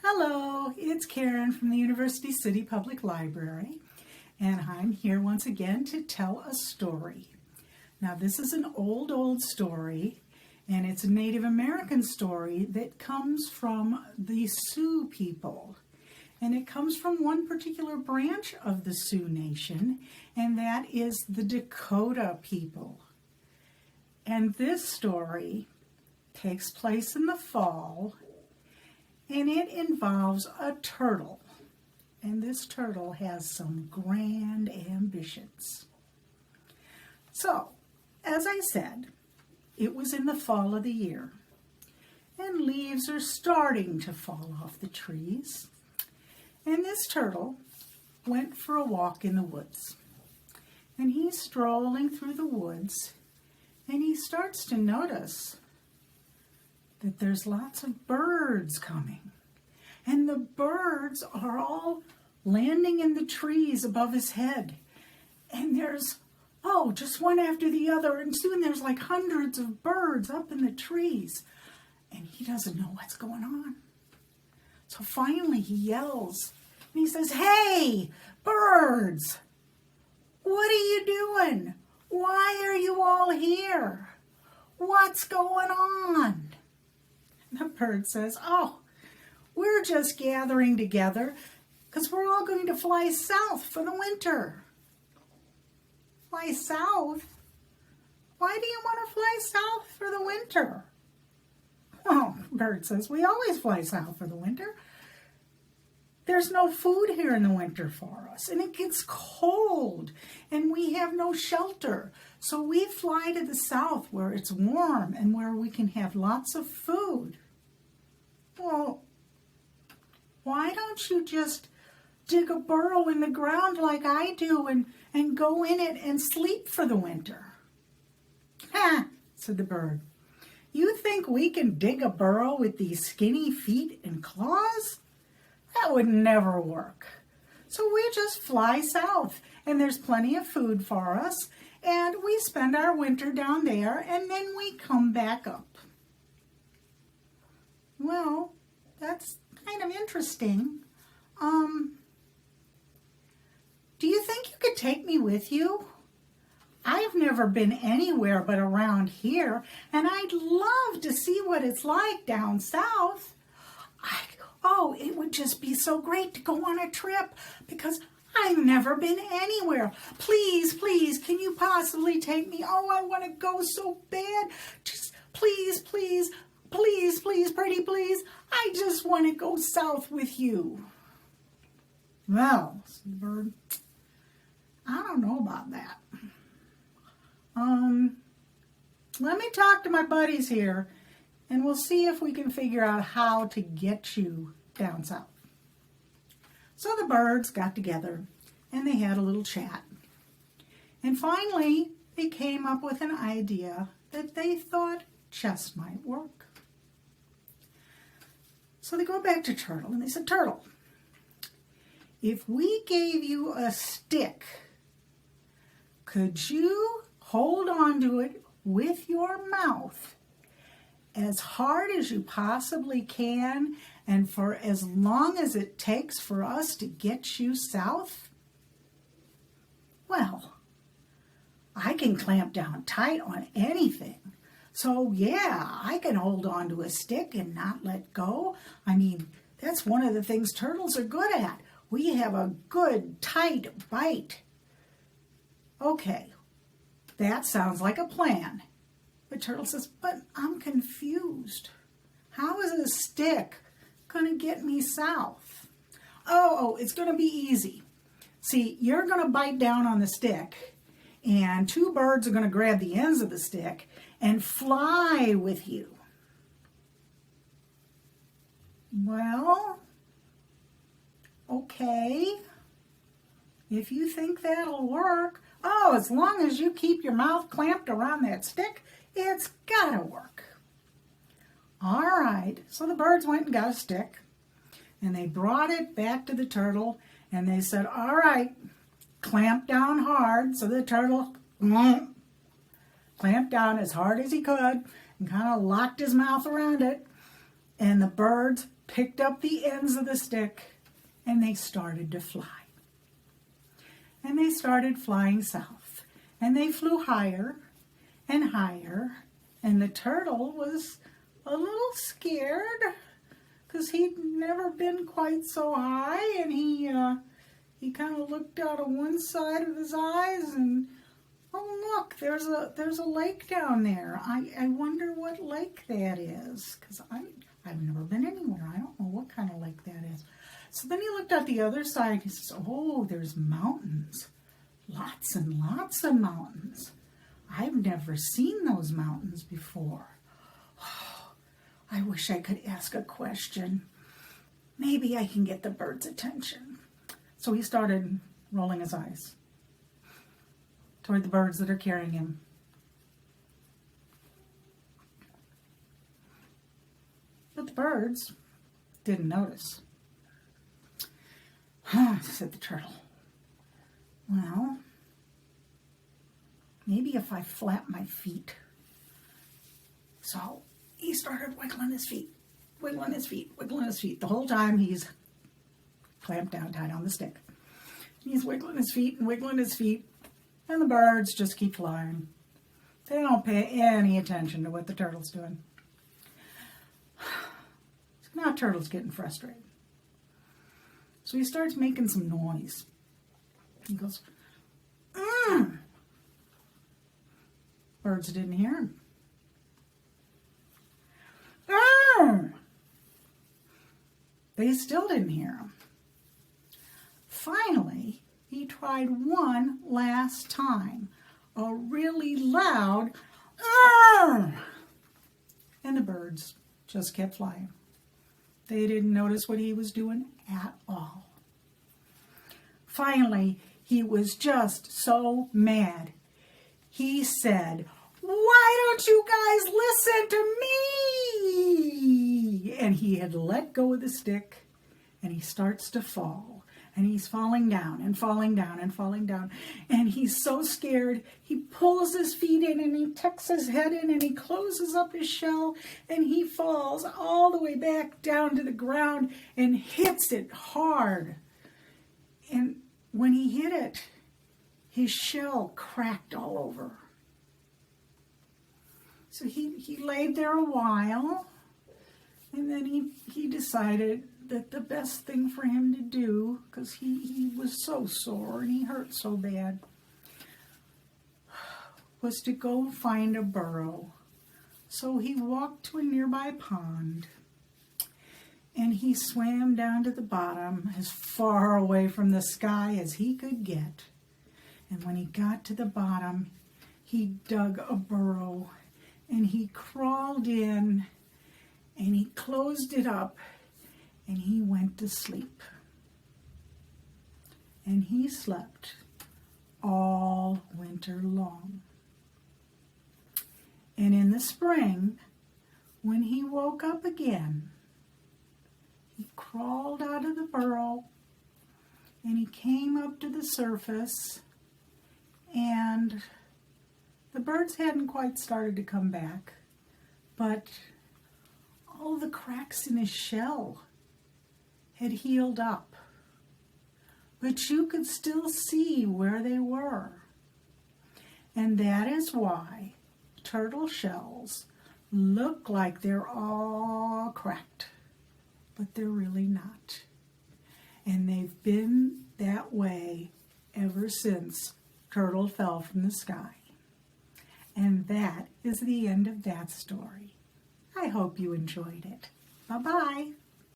Hello, it's Karen from the University City Public Library, and I'm here once again to tell a story. Now, this is an old story, and it's a Native American story that comes from the Sioux people. And it comes from one particular branch of the Sioux Nation, and that is the Dakota people. And this story takes place in the fall, and it involves a turtle. And this turtle has some grand ambitions. So, as I said, it was in the fall of the year, and leaves are starting to fall off the trees. And this turtle went for a walk in the woods. And he's strolling through the woods, and he starts to notice that there's lots of birds coming. And the birds are all landing in the trees above his head. And there's, just one after the other. And soon there's like hundreds of birds up in the trees. And he doesn't know what's going on. So finally he yells, and he says, "Hey, birds, what are you doing? Why are you all here? What's going on?" The bird says, "We're just gathering together because we're all going to fly south for the winter." "Fly south? Why do you want to fly south for the winter?" "Well," the bird says, "we always fly south for the winter. There's no food here in the winter for us, and it gets cold, and we have no shelter. So we fly to the south where it's warm and where we can have lots of food." "Well, why don't you just dig a burrow in the ground like I do and go in it and sleep for the winter?" "Ha," said the bird. "You think we can dig a burrow with these skinny feet and claws? That would never work. So we just fly south, and there's plenty of food for us, and we spend our winter down there, and then we come back up." "Well, that's kind of interesting. Do you think you could take me with you? I've never been anywhere but around here, and I'd love to see what it's like down south. It would just be so great to go on a trip because I've never been anywhere. Please, can you possibly take me? I want to go so bad. Just please, pretty please. I just want to go south with you." "Well," said the bird, "I don't know about that. Let me talk to my buddies here, and we'll see if we can figure out how to get you down south." So the birds got together, and they had a little chat. And finally, they came up with an idea that they thought just might work. So they go back to Turtle, and they said, "Turtle, if we gave you a stick, could you hold on to it with your mouth as hard as you possibly can and for as long as it takes for us to get you south?" "Well, I can clamp down tight on anything. So yeah, I can hold on to a stick and not let go. I mean, that's one of the things turtles are good at. We have a good tight bite." "Okay, that sounds like a plan." But Turtle says, "But I'm confused. How is a stick going to get me south?" It's going to be easy. See, you're going to bite down on the stick, and two birds are going to grab the ends of the stick and fly with you." "Well, okay, if you think that'll work. As long as you keep your mouth clamped around that stick, it's gotta work." All right, so the birds went and got a stick, and they brought it back to the turtle, and they said, "All right, clamp down hard." So the turtle clamped down as hard as he could and kind of locked his mouth around it. And the birds picked up the ends of the stick, and they started to fly. And they started flying south. And they flew higher and higher. And the turtle was a little scared because he'd never been quite so high. And he kind of looked out of one side of his eyes and, oh look, there's a lake down there. I wonder what lake that is, because I've never been anywhere. I don't know what kind of lake that is. So then he looked out the other side. He says, oh, there's mountains. Lots and lots of mountains. I've never seen those mountains before. Oh, I wish I could ask a question. Maybe I can get the bird's attention. So he started rolling his eyes toward the birds that are carrying him. But the birds didn't notice. Said the turtle. Well, maybe if I flap my feet. So he started wiggling his feet, wiggling his feet, wiggling his feet. The whole time he's clamped down tight on the stick. He's wiggling his feet and wiggling his feet, and the birds just keep flying. They don't pay any attention to what the turtle's doing. So now Turtle's getting frustrated. So he starts making some noise. He goes, mm. Birds didn't hear him. They still didn't hear him. Finally, he tried one last time, a really loud, and the birds just kept flying. They didn't notice what he was doing at all. Finally, he was just so mad. He said, why don't you guys listen to me? And he had let go of the stick, and he starts to fall. And he's falling down and falling down and falling down. And he's so scared, he pulls his feet in and he tucks his head in and he closes up his shell and he falls all the way back down to the ground and hits it hard. And when he hit it, his shell cracked all over. So he laid there a while, and then he decided that the best thing for him to do, because he was so sore and he hurt so bad, was to go find a burrow. So he walked to a nearby pond, and he swam down to the bottom as far away from the sky as he could get. And when he got to the bottom, he dug a burrow, and he crawled in, and he closed it up, and he went to sleep. And he slept all winter long. And in the spring, when he woke up again, he crawled out of the burrow, and he came up to the surface, and the birds hadn't quite started to come back, but all the cracks in his shell had healed up. But you could still see where they were. And that is why turtle shells look like they're all cracked, but they're really not. And they've been that way ever since Turtle fell from the sky. And that is the end of that story. I hope you enjoyed it. Bye-bye.